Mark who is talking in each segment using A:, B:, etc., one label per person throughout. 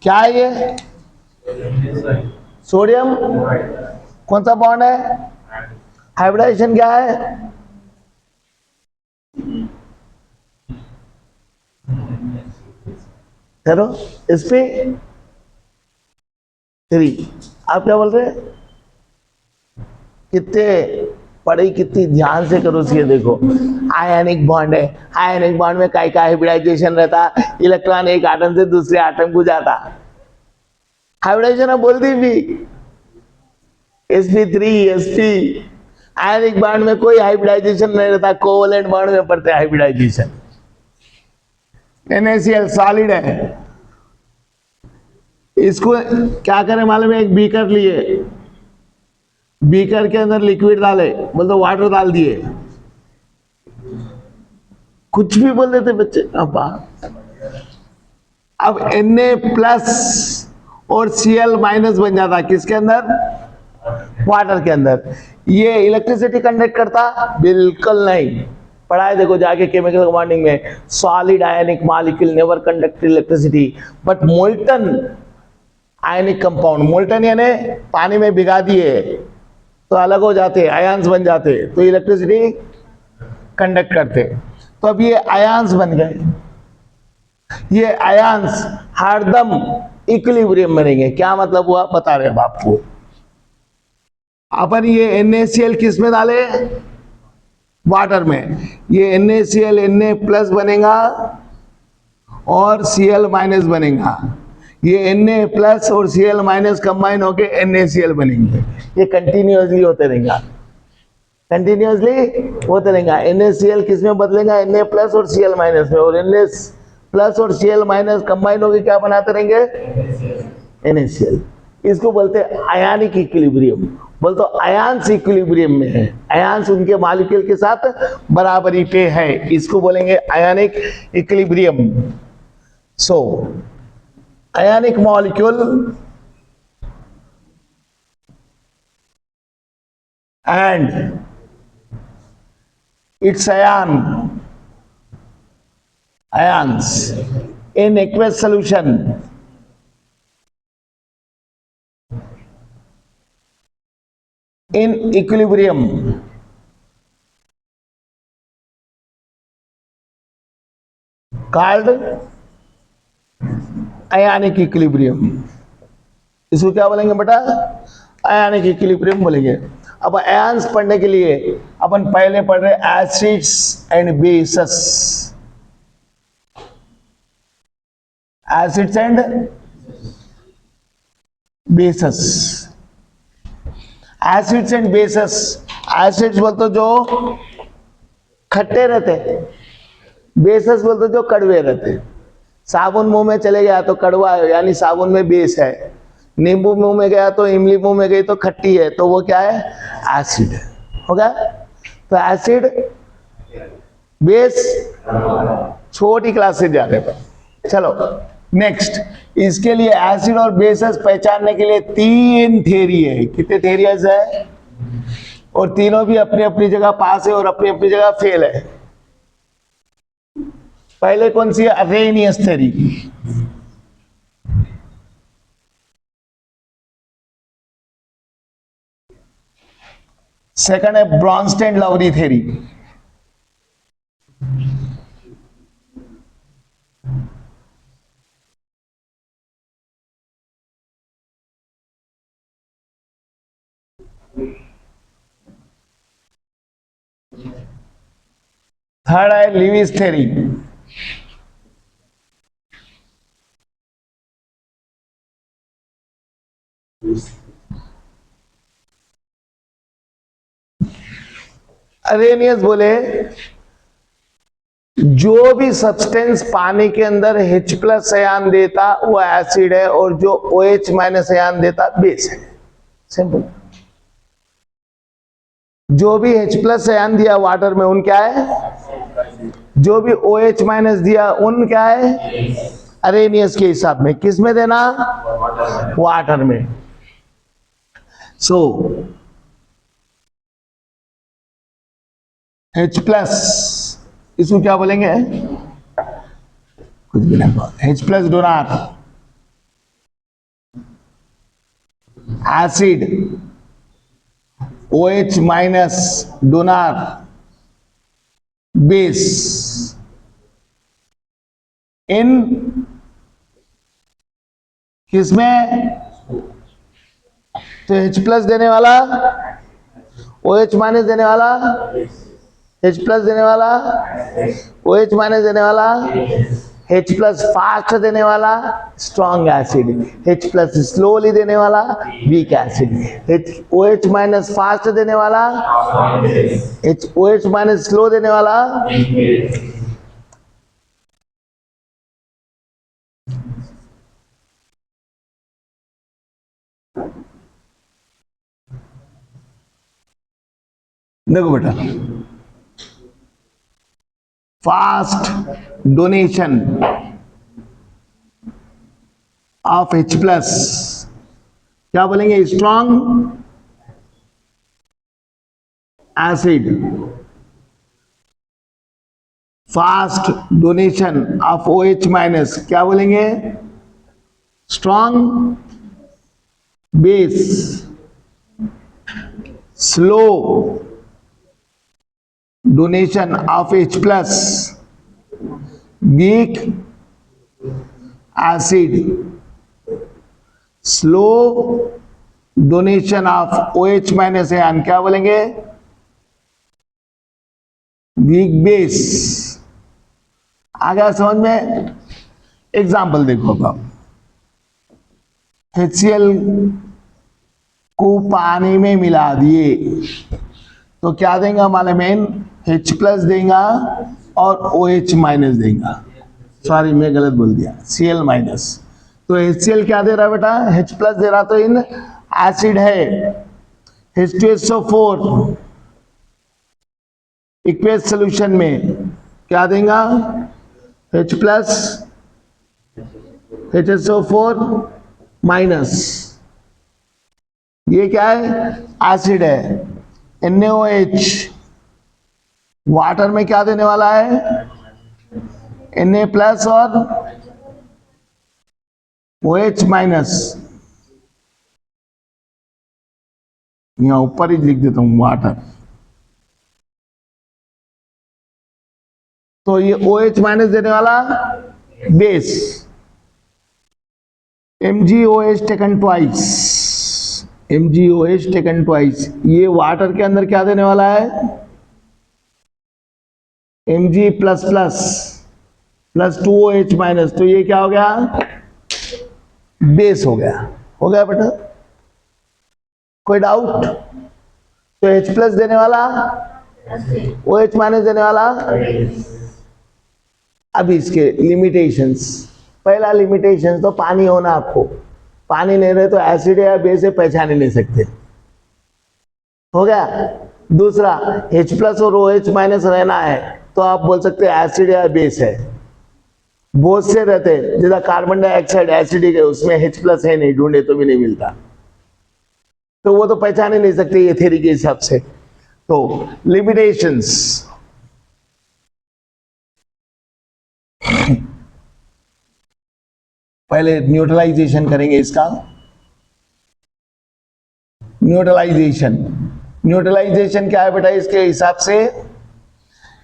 A: क्या है ये? सोडियम। कौन सा बॉन्ड है? हाइब्रिडाइजेशन क्या है? करो इस पे 3। आप क्या बोल रहे हैं? कितने पढ़ी, कितनी ध्यान से करो ये देखो। आयनिक बॉन्ड है, आयनिक बॉन्ड में काय का हाइब्रिडाइजेशन रहता, इलेक्ट्रॉन एक एटम से दूसरे एटम को जाता। हाइब्रिडाइजेशन बोल दी भी sp3 sp। आयनिक बॉन्ड में कोई हाइब्रिडाइजेशन नहीं रहता, कोवलेंट बॉन्ड में पड़ते हैं हाइब्रिडाइजेशन। NaCl सॉलिड है। इसको क्या करें मालूम है? एक बीकर लिए, बीकर के अंदर लिक्विड डाले, बोल तो वाटर डाल दिए, कुछ भी बोल देते बच्चे। अब Na+ और Cl- बन जाता किसके अंदर? वाटर के अंदर। ये इलेक्ट्रिसिटी कंडक्ट करता? बिल्कुल नहीं। पढ़ाए देखो जाके केमिकल कंपाउंडिंग में, solid ionic molecule never conduct electricity but molten ionic compound. Molten यानी पानी में भिगा दिए तो अलग हो जाते, आयंस बन जाते, तो इलेक्ट्रिसिटी कंडक्ट करते। तो अब ये आयंस बन गए। ये आयंस हरदम इक्विलिब्रियम में रहेंगे। क्या मतलब हुआ बता रहे हैं आपको। अपन ये NaCl किस में डाले? वाटर में। ये NaCl Na+ बनेगा और Cl- बनेगा। ये Na+ और Cl- कंबाइन होके NaCl बनेंगे। ये कंटिन्यूअसली होते रहेगा, कंटिन्यूअसली होते रहेगा। NaCl किस में बदलेगा? Na+ और Cl- में। और Na+ और Cl- कंबाइन होके क्या बनाते रहेंगे? NaCl। इसको बोलते हैं आयनिक इक्विलिब्रियम। बोल तो आयंस इक्विलिब्रियम में है, आयंस उनके मॉलिक्यूल के साथ बराबरी पे है, इसको बोलेंगे ionic equilibrium. So ionic molecule and it's ions in aqueous solution in equilibrium called ionic equilibrium। इसको क्या बोलेंगे बेटा? आयनिक इक्विलिब्रियम बोलेंगे। अब आयंस पढ़ने के लिए अपन पहले पढ़ रहे acids and bases. Acids and bases. Acids and bases. Acids बोलते जो खट्टे रहते, बेसेस बोलते जो कड़वे रहते। साबुन मुंह में चले गया तो कड़वा है, यानी साबुन में बेस है। नींबू मुंह में गया तो इमली मुंह में गई तो खट्टी है, तो वो क्या है? एसिड होगा। तो एसिड बेस छोटी क्लास से जा रहे हैं। चलो नेक्स्ट, इसके लिए एसिड और बेसेस पहचानने के लिए 3 थ्योरी है। कितने थ्योरीज है? और तीनों भी अपनी अपनी जगह पास है और अपनी अपनी जगह फेल है। पहले कौन सी है? Arrhenius theory. सेकंड है ब्रॉन्स्टेड लाउरी थ्योरी। थर्ड है लीविस थ्योरी। अरेनियस बोले जो भी सब्सटेंस पानी के अंदर H+ आयन देता वो एसिड है, और जो OH- आयन देता बेस है। सिंपल। जो भी H+ आयन दिया वाटर में उन क्या है? जो भी OH- दिया उन क्या है? अरेनियस के हिसाब में। किस में देना? वाटर में। सो H+, इसको क्या बोलेंगे? कुछ भी नहीं, H plus donor acid, OH minus donor base in किसमें, तो H प्लस देने वाला, OH माइनस देने वाला, H प्लस देने वाला, OH माइनस देने वाला, H प्लस फास्ट देने वाला strong acid, H plus slowly देने वाला weak acid, OH minus fast देने वाला, OH माइनस स्लो देने वाला देखो बेटा, fast donation of H plus, क्या बोलेंगे, strong acid, fast donation of OH minus, क्या बोलेंगे, strong base, slow donation of H plus, weak acid, slow donation of OH minus ion, क्या बोलेंगे, वीक बेस। आ गया समझ में? एग्जाम्पल देखो अब, HCl को पानी में मिला दिए तो क्या देगा मालूम है, H प्लस देगा और OH माइनस देगा, सॉरी मैं गलत बोल दिया, Cl माइनस। तो HCl क्या दे रहा है बेटा, H प्लस दे रहा, तो इन एसिड है H2SO4 इक्वेस सोल्यूशन में क्या देगा, H प्लस HSO4 माइनस, ये क्या है, एसिड है, NaOH वाटर में क्या देने वाला है, Na प्लस और OH माइनस, यहां ऊपर ही लिख देता हूं वाटर, तो ये OH माइनस देने वाला base, MgOH taken twice, MgOH taken twice, ये वाटर के अंदर क्या देने वाला है, Mg plus plus plus 2OH minus, तो ये क्या हो गया, बेस हो गया बेटा, कोई डाउट? तो H प्लस देने वाला, OH माइनस देने वाला। अब इसके लिमिटेशंस, पहला लिमिटेशन तो पानी होना, आपको पानी नहीं रहे तो एसिड या बेस है पहचान ही नहीं सकते, हो गया। दूसरा H प्लस और OH माइनस रहना है तो आप बोल सकते हैं एसिड या बेस है, बहुत से रहते हैं जैसा कार्बन डाइऑक्साइड एसिडिक है, उसमें H प्लस है नहीं, ढूंढे तो भी नहीं मिलता, तो वो तो पहचान ही नहीं सकते ये थ्योरी के हिसाब से। तो लिमिटेशंस, पहले न्यूट्रलाइजेशन करेंगे इसका, न्यूट्रलाइजेशन क्या है बेटा, इसके हिसाब से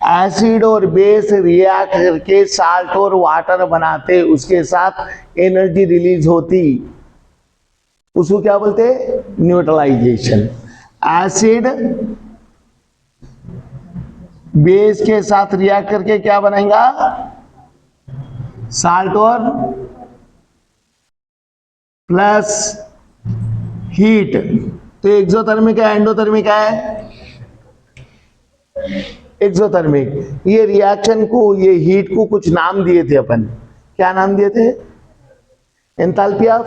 A: एसिड और बेस रिएक्ट करके साल्ट और वाटर बनाते, उसके साथ एनर्जी रिलीज होती, उसको क्या बोलते हैं, न्यूट्रलाइजेशन। एसिड बेस के साथ रिएक्ट करके क्या बनाएगा, साल्ट और प्लस हीट, तो एक्सोथर्मिक है एंडोथर्मिक है, एक्सोथर्मिक। ये रिएक्शन को, ये हीट को कुछ नाम दिए थे अपन, क्या नाम दिए थे, enthalpy of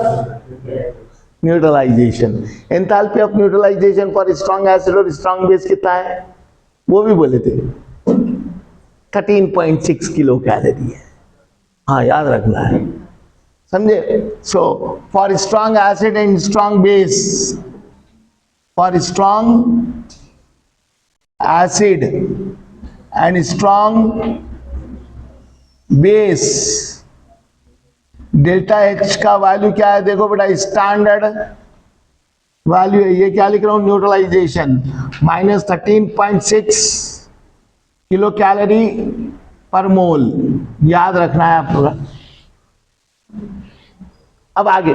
A: neutralisation. Enthalpy of neutralisation for strong acid और स्ट्रॉन्ग बेस कितना है, वो भी बोले थे, 13.6 किलो कैलोरी है, हाँ याद रखना है, समझे। So for strong acid and strong base, for strong acid and strong base delta H का वैल्यू क्या है? देखो बेटा, स्टैंडर्ड वैल्यू है, ये क्या लिख रहा हूं, न्यूट्रलाइजेशन -13.6 किलो कैलोरी पर मोल, याद रखना है आपको। अब आगे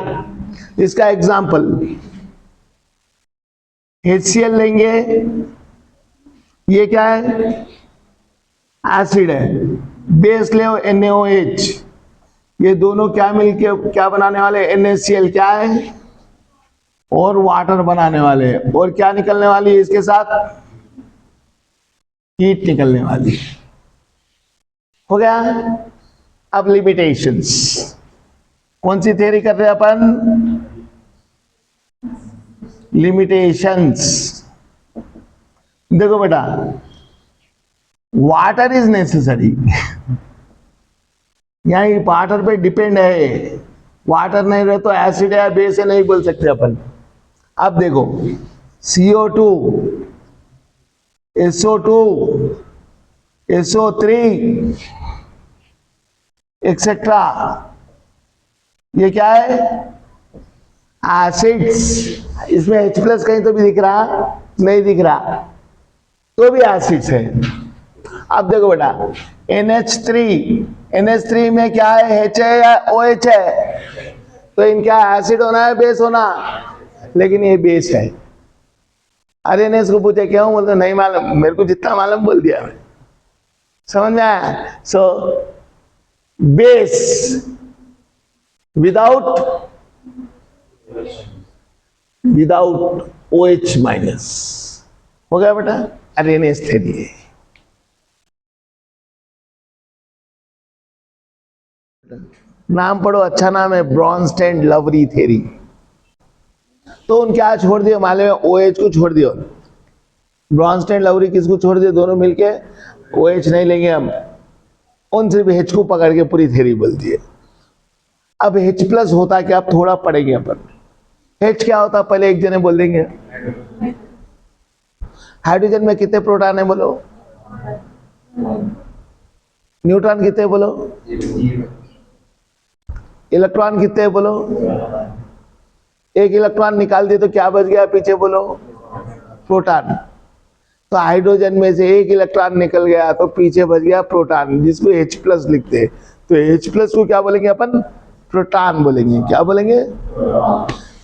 A: इसका एग्जाम्पल, HCl लेंगे, ये क्या है, एसिड है, बेस ले NaOH, ये दोनों क्या मिलके क्या बनाने वाले, NaCl क्या है, और वाटर बनाने वाले, और क्या निकलने वाली है इसके साथ, हीट निकलने वाली। हो गया। अब लिमिटेशंस, कौन सी थ्योरी कर रहे हैं अपन, लिमिटेशंस। देखो बेटा, वाटर इज नेसेसरी, यहां वाटर पे डिपेंड है, वाटर नहीं रहे तो एसिड है बेस है नहीं बोल सकते अपन। अब देखो, CO2, SO2, SO3 एक्सेट्रा, ये क्या है, एसिड्स। इसमें H प्लस कहीं तो भी दिख रहा, नहीं दिख रहा, तो भी एसिड्स है। अब देखो बेटा, NH3 में क्या है, H है या OH है, तो इनका एसिड होना है बेस होना, लेकिन ये बेस है। अरे ने इसको पूछे क्यों, बोलते नहीं मालूम, मेरे को जितना मालूम बोल दिया मैं, समझ में आया। So base without OH minus, हो गया बेटा, अरेनेस थ्योरी है। नाम पढ़ो, अच्छा नाम है, ब्रॉन्स्टेड लवरी थ्योरी। तो उनके आज छोड़ दिए, माले में OH को छोड़ दियो, ब्रॉन्स्टेड लवरी किसको छोड़ दिए, दोनों मिलके, OH नहीं लेंगे हम, उन सिर्फ H को पकड़ के पूरी थ्योरी बोलती है। अब H प्लस होता क्या, अब थोड़ा पढ़ेंगे अपन। H क्या होता पहले एक जने बोल देंगे, हाइड्रोजन में कितने प्रोटॉन है बोलो, न्यूट्रॉन कितने बोलो, इलेक्ट्रॉन कितने बोलो, एक इलेक्ट्रॉन निकाल दिए तो क्या बच गया पीछे बोलो, प्रोटॉन। तो हाइड्रोजन में से एक इलेक्ट्रॉन निकल गया तो पीछे बच गया प्रोटॉन, जिसको H प्लस लिखते हैं। तो H प्लस को क्या बोलेंगे अपन, प्रोटॉन बोलेंगे। क्या बोलेंगे,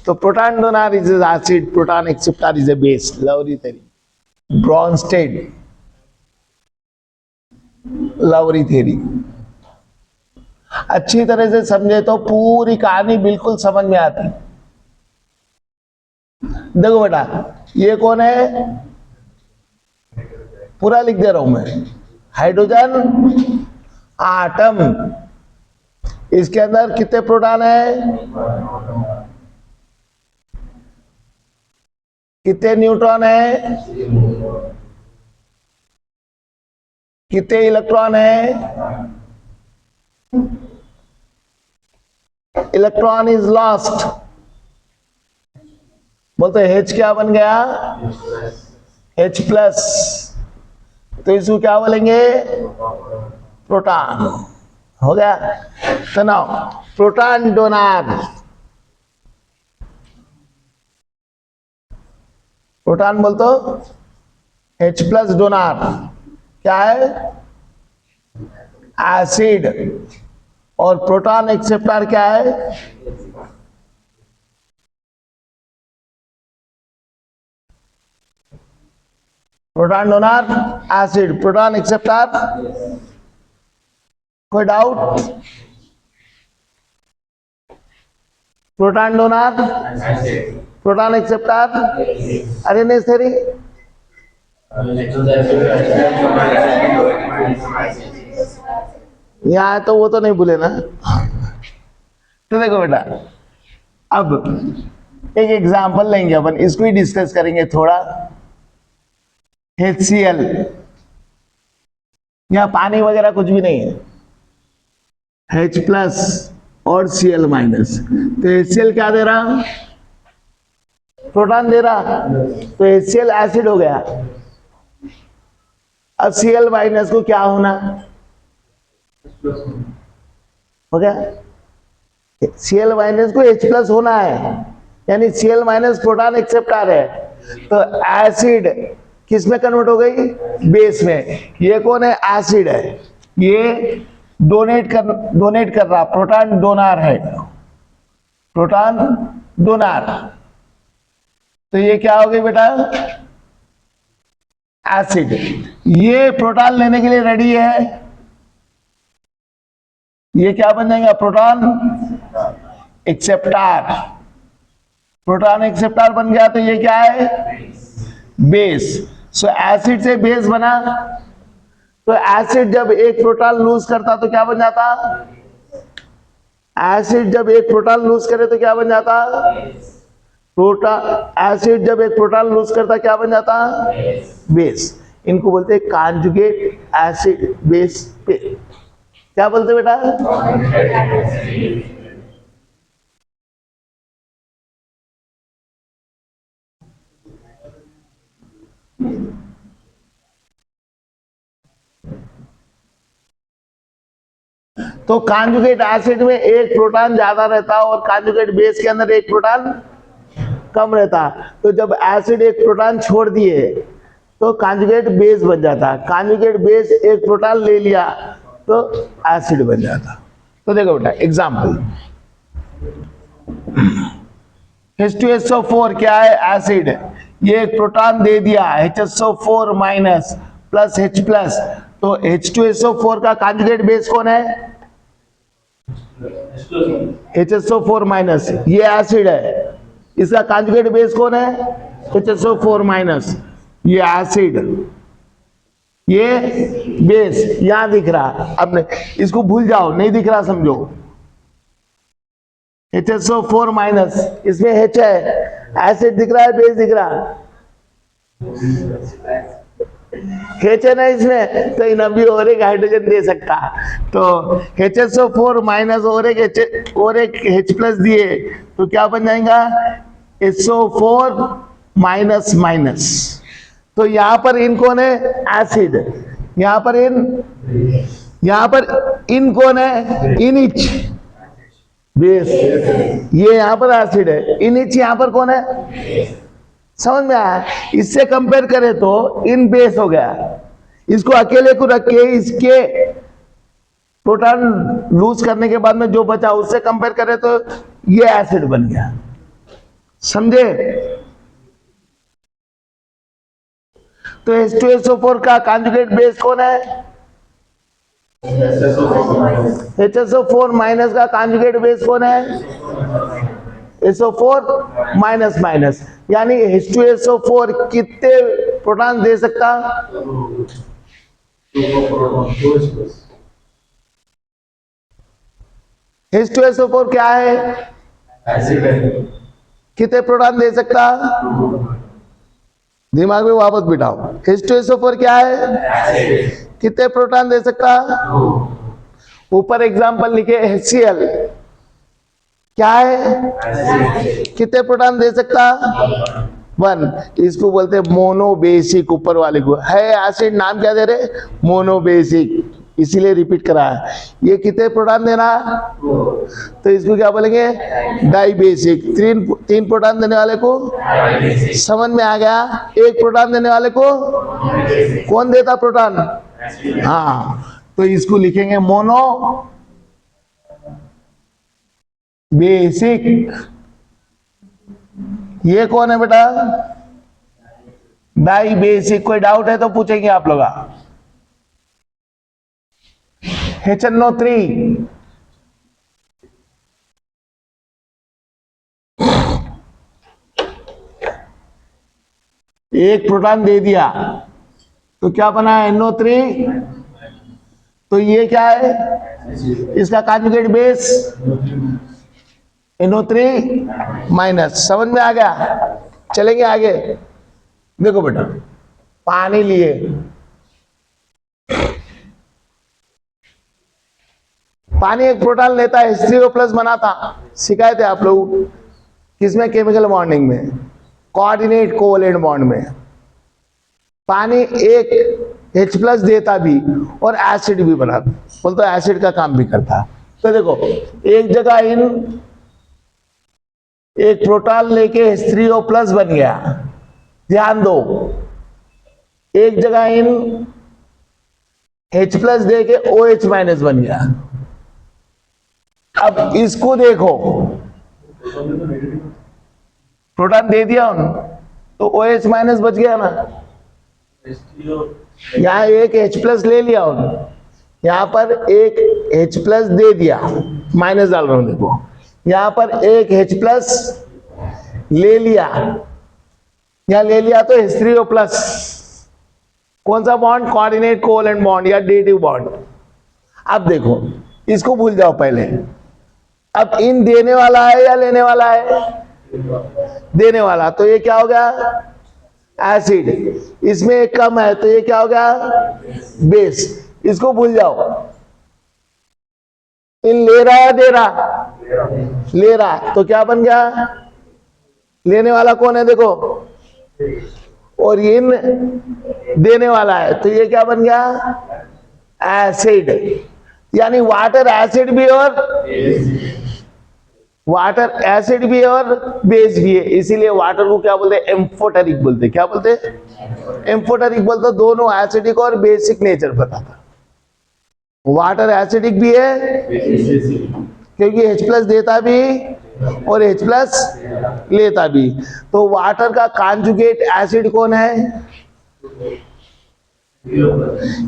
A: तो proton donor is acid, proton acceptor is a base, Lowry theory, Bronsted Lowry theory. अच्छी तरह से समझे तो पूरी कहानी बिल्कुल समझ में आती। देखो बेटा, ये कौन है, पूरा लिख दे रहा हूं मैं, हाइड्रोजन आटम, इसके अंदर कितने प्रोटॉन है, कितने न्यूट्रॉन है, कितने इलेक्ट्रॉन है, इलेक्ट्रॉन इज लॉस्ट, बोलते H क्या बन गया, H प्लस, तो इसको क्या बोलेंगे, प्रोटॉन। हो गया। तो नाउ प्रोटॉन डोनर, प्रोटॉन बोल तो H प्लस डोनर क्या है, एसिड, और प्रोटॉन एक्सेप्टर क्या है, proton donor acid, proton acceptor, कोई doubt, proton donor, proton acceptor, Arrhenius theory. यहाँ तो वो तो नहीं भूले ना। तो देखो बेटा, अब एक एग्जांपल लेंगे अपन, इसको ही डिस्कस करेंगे थोड़ा। HCl, यहाँ पानी वगैरह कुछ भी नहीं है, H प्लस और Cl माइनस। तो HCl क्या दे रहा, प्रोटॉन दे रहा, तो HCl एसिड हो गया। अब Cl माइनस को क्या होना, हो गया। Cl माइनस को H प्लस होना है, यानी Cl माइनस प्रोटॉन एक्सेप्टर है, तो एसिड किस में कन्वर्ट हो गई? बेस में। ये कौन है? एसिड है, ये डोनेट कर रहा, प्रोटॉन डोनर है, प्रोटॉन डोनर। तो ये क्या हो गई बेटा? एसिड। ये प्रोटॉन लेने के लिए रेडी है, ये क्या बन जाएगा? Proton acceptor. प्रोटॉन एक्सेप्टर बन गया, तो ये क्या है? बेस। सो एसिड से बेस बना, तो एसिड जब एक प्रोटॉन लूज करता तो क्या बन जाता? एसिड जब एक प्रोटॉन लूज करे तो क्या बन जाता? एसिड जब एक प्रोटॉन लूज करता क्या बन जाता? बेस। इनको बोलते हैं कॉन्जुगेट एसिड बेस पे। क्या बोलते बेटा? तो कॉन्जुगेट एसिड में एक प्रोटॉन ज्यादा रहता और कॉन्जुगेट बेस के अंदर एक प्रोटॉन कम रहता। तो जब एसिड एक प्रोटॉन छोड़ दिए तो कॉन्जुगेट बेस बन जाता, कॉन्जुगेट बेस एक प्रोटॉन ले लिया तो एसिड बन जाता। तो देखो बेटा एग्जांपल, H2SO4 क्या है? एसिड। ये एक प्रोटॉन दे दिया HSO4 minus plus H plus, तो H2SO4 का कॉन्जुगेट बेस कौन है? HSO4 minus. ये एसिड है, इसका कॉन्जुगेट बेस कौन है? HSO4 minus. ये एसिड, ये बेस यहां दिख रहा। अब इसको भूल जाओ, नहीं दिख रहा समझो। HSO4 माइनस, इसमें H है, एसिड दिख रहा है, बेस दिख रहा है, H है ना इसमें, तो इन अभी और एक हाइड्रोजन दे सकता। तो HSO4 माइनस और एक H प्लस दिए तो क्या बन जाएगा? SO4 minus minus. तो यहां पर इन कौन है? एसिड। यहां पर इन कौन है? इनिच बेस। ये यहां पर एसिड है, इनिच यहां पर कौन है? समझ में आया? इससे कंपेयर करें तो इन बेस हो गया, इसको अकेले को रख के इसके प्रोटॉन लूज करने के बाद में जो बचा उससे कंपेयर करें तो ये एसिड बन गया। समझे? तो H2SO4 का कॉन्जुगेट बेस कौन है? HSO4 माइनस का कॉन्जुगेट बेस कौन है? SO4 minus minus. यानी H2SO4 कितने प्रोटॉन दे सकता? H2SO4 क्या है? एसिड है। कितने प्रोटॉन दे सकता? दिमाग में वापस बिठाओ। H2SO4 क्या है? कितने प्रोटॉन दे सकता? ऊपर एग्जांपल लिखे HCl क्या है? कितने प्रोटॉन दे सकता? 1। इसको बोलते हैं मोनोबेसिक। ऊपर वाले को है एसिड, नाम क्या दे रहे? मोनोबेसिक, इसीलिए रिपीट करा है। ये कितने प्रोटॉन देना? तो इसको क्या बोलेंगे? डाइबेसिक। 3 प्रोटॉन देने वाले को समझ में आ गया? 1 प्रोटॉन देने वाले को कौन देता प्रोटॉन? हाँ, तो इसको लिखेंगे मोनो बेसिक। ये कौन है बेटा? Die basic. कोई डाउट है तो पूछेंगे आप लोग। HNO3 एक प्रोटॉन दे दिया तो क्या बना? NO3। तो ये क्या है? इसका कॉन्जुगेट बेस NO3 माइनस। समझ में आ गया? चलेंगे आगे। देखो बेटा, पानी लिए, पानी एक प्रोटॉन लेता है, H3O प्लस बनाता। सिखाए थे आप लोग किसमें? केमिकल बॉन्डिंग में, कोऑर्डिनेट कोवैलेंट बॉन्ड में। पानी एक H प्लस देता भी और एसिड भी बनाता, बोलते एसिड का काम भी करता। तो देखो एक जगह इन एक प्रोटॉन लेके H3O प्लस बन गया, ध्यान दो। एक जगह इन H प्लस दे के OH माइनस बन गया। अब इसको देखो, प्रोटॉन दे दिया उन तो OH माइनस बच गया ना। यहां एक H प्लस ले लिया उन, यहां पर एक H प्लस दे दिया, माइनस डाल रहा हूं देखो, यहां पर एक H प्लस ले लिया, यहां ले लिया तो H3O प्लस। कौन सा बॉन्ड? कोऑर्डिनेट कोवेलेंट बॉन्ड या डेटिव बॉन्ड। अब देखो इसको भूल जाओ पहले। अब इन देने वाला है या लेने वाला है? देने वाला, तो ये क्या हो गया? एसिड। इसमें एक कम है तो ये क्या हो गया? बेस। इसको भूल जाओ। इन ले रहा है दे रहा? ले रहा, तो क्या बन गया? लेने वाला कौन है देखो, और इन देने वाला है तो ये क्या बन गया? एसिड। यानी वाटर एसिड भी और वाटर एसिड भी और बेस भी है, इसीलिए वाटर को क्या बोलते हैं? एम्फोटेरिक बोलते हैं। क्या बोलते हैं? एम्फोटेरिक बोलते। दोनों एसिडिक और बेसिक नेचर बताता। वाटर एसिडिक भी है क्योंकि H प्लस देता भी और H प्लस लेता भी। तो वाटर का कॉन्जुगेट एसिड कौन है?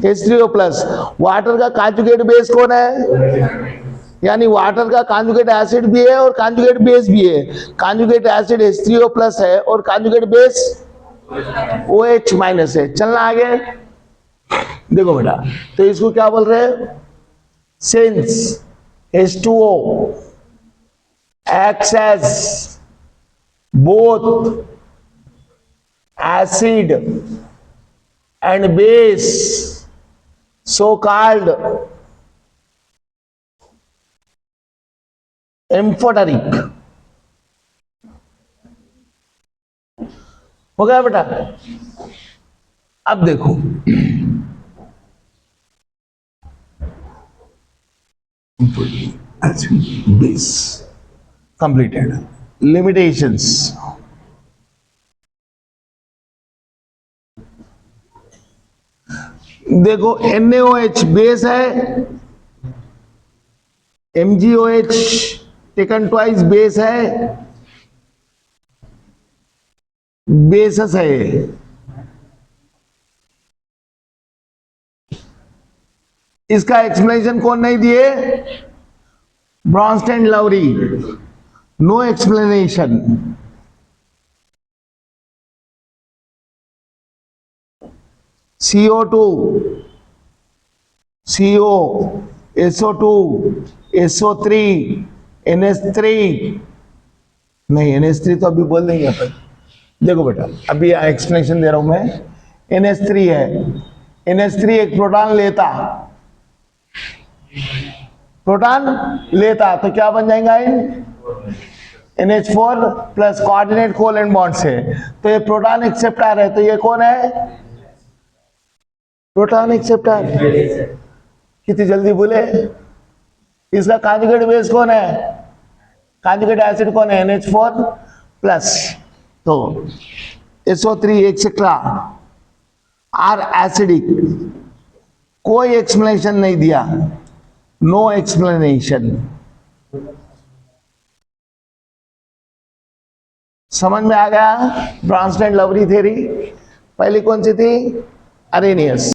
A: H3O plus. वाटर का कॉन्जुगेट बेस कौन है? यानी वाटर का कॉन्जुगेट एसिड भी है और कॉन्जुगेट बेस भी है। कॉन्जुगेट एसिड H3O प्लस है और कॉन्जुगेट बेस OH माइनस है। चलना आगे देखो बेटा, तो इसको क्या बोल रहे हैं? Since H2O acts as both acid and base, so called amphoteric. हो गया बेटा? अब देखो बेस कंप्लीटेड। लिमिटेशंस, देखो NaOH बेस है, MgOH टेकन ट्वाइस बेस है, बेसस है। इसका एक्सप्लेनेशन कौन नहीं दिए? Bronsted Lowry. No explanation. CO2 CO SO2 SO3 NH3 नहीं, NH3 तो अभी बोल देंगे अपन। देखो बेटा अभी एक्सप्लेनेशन दे रहा हूं मैं। NH3 है, NH3 एक प्रोटॉन लेता, प्रोटॉन लेता तो क्या बन जाएगा? इन NH4 plus coordinate covalent bond से। तो ये प्रोटॉन एक्सेप्टर है, तो ये कौन है? Proton acceptor. कितनी जल्दी बोले। इसका कॉन्जुगेट बेस कौन है? कॉन्जुगेट एसिड कौन है? NH4 plus. तो SO3 एक्सेट्रा आर एसिडिक। कोई एक्सप्लेनेशन नहीं दिया, नो एक्सप्लेनेशन। समझ में आ गया? Bronsted Lowry theory. पहली कौन सी थी? अरेनियस।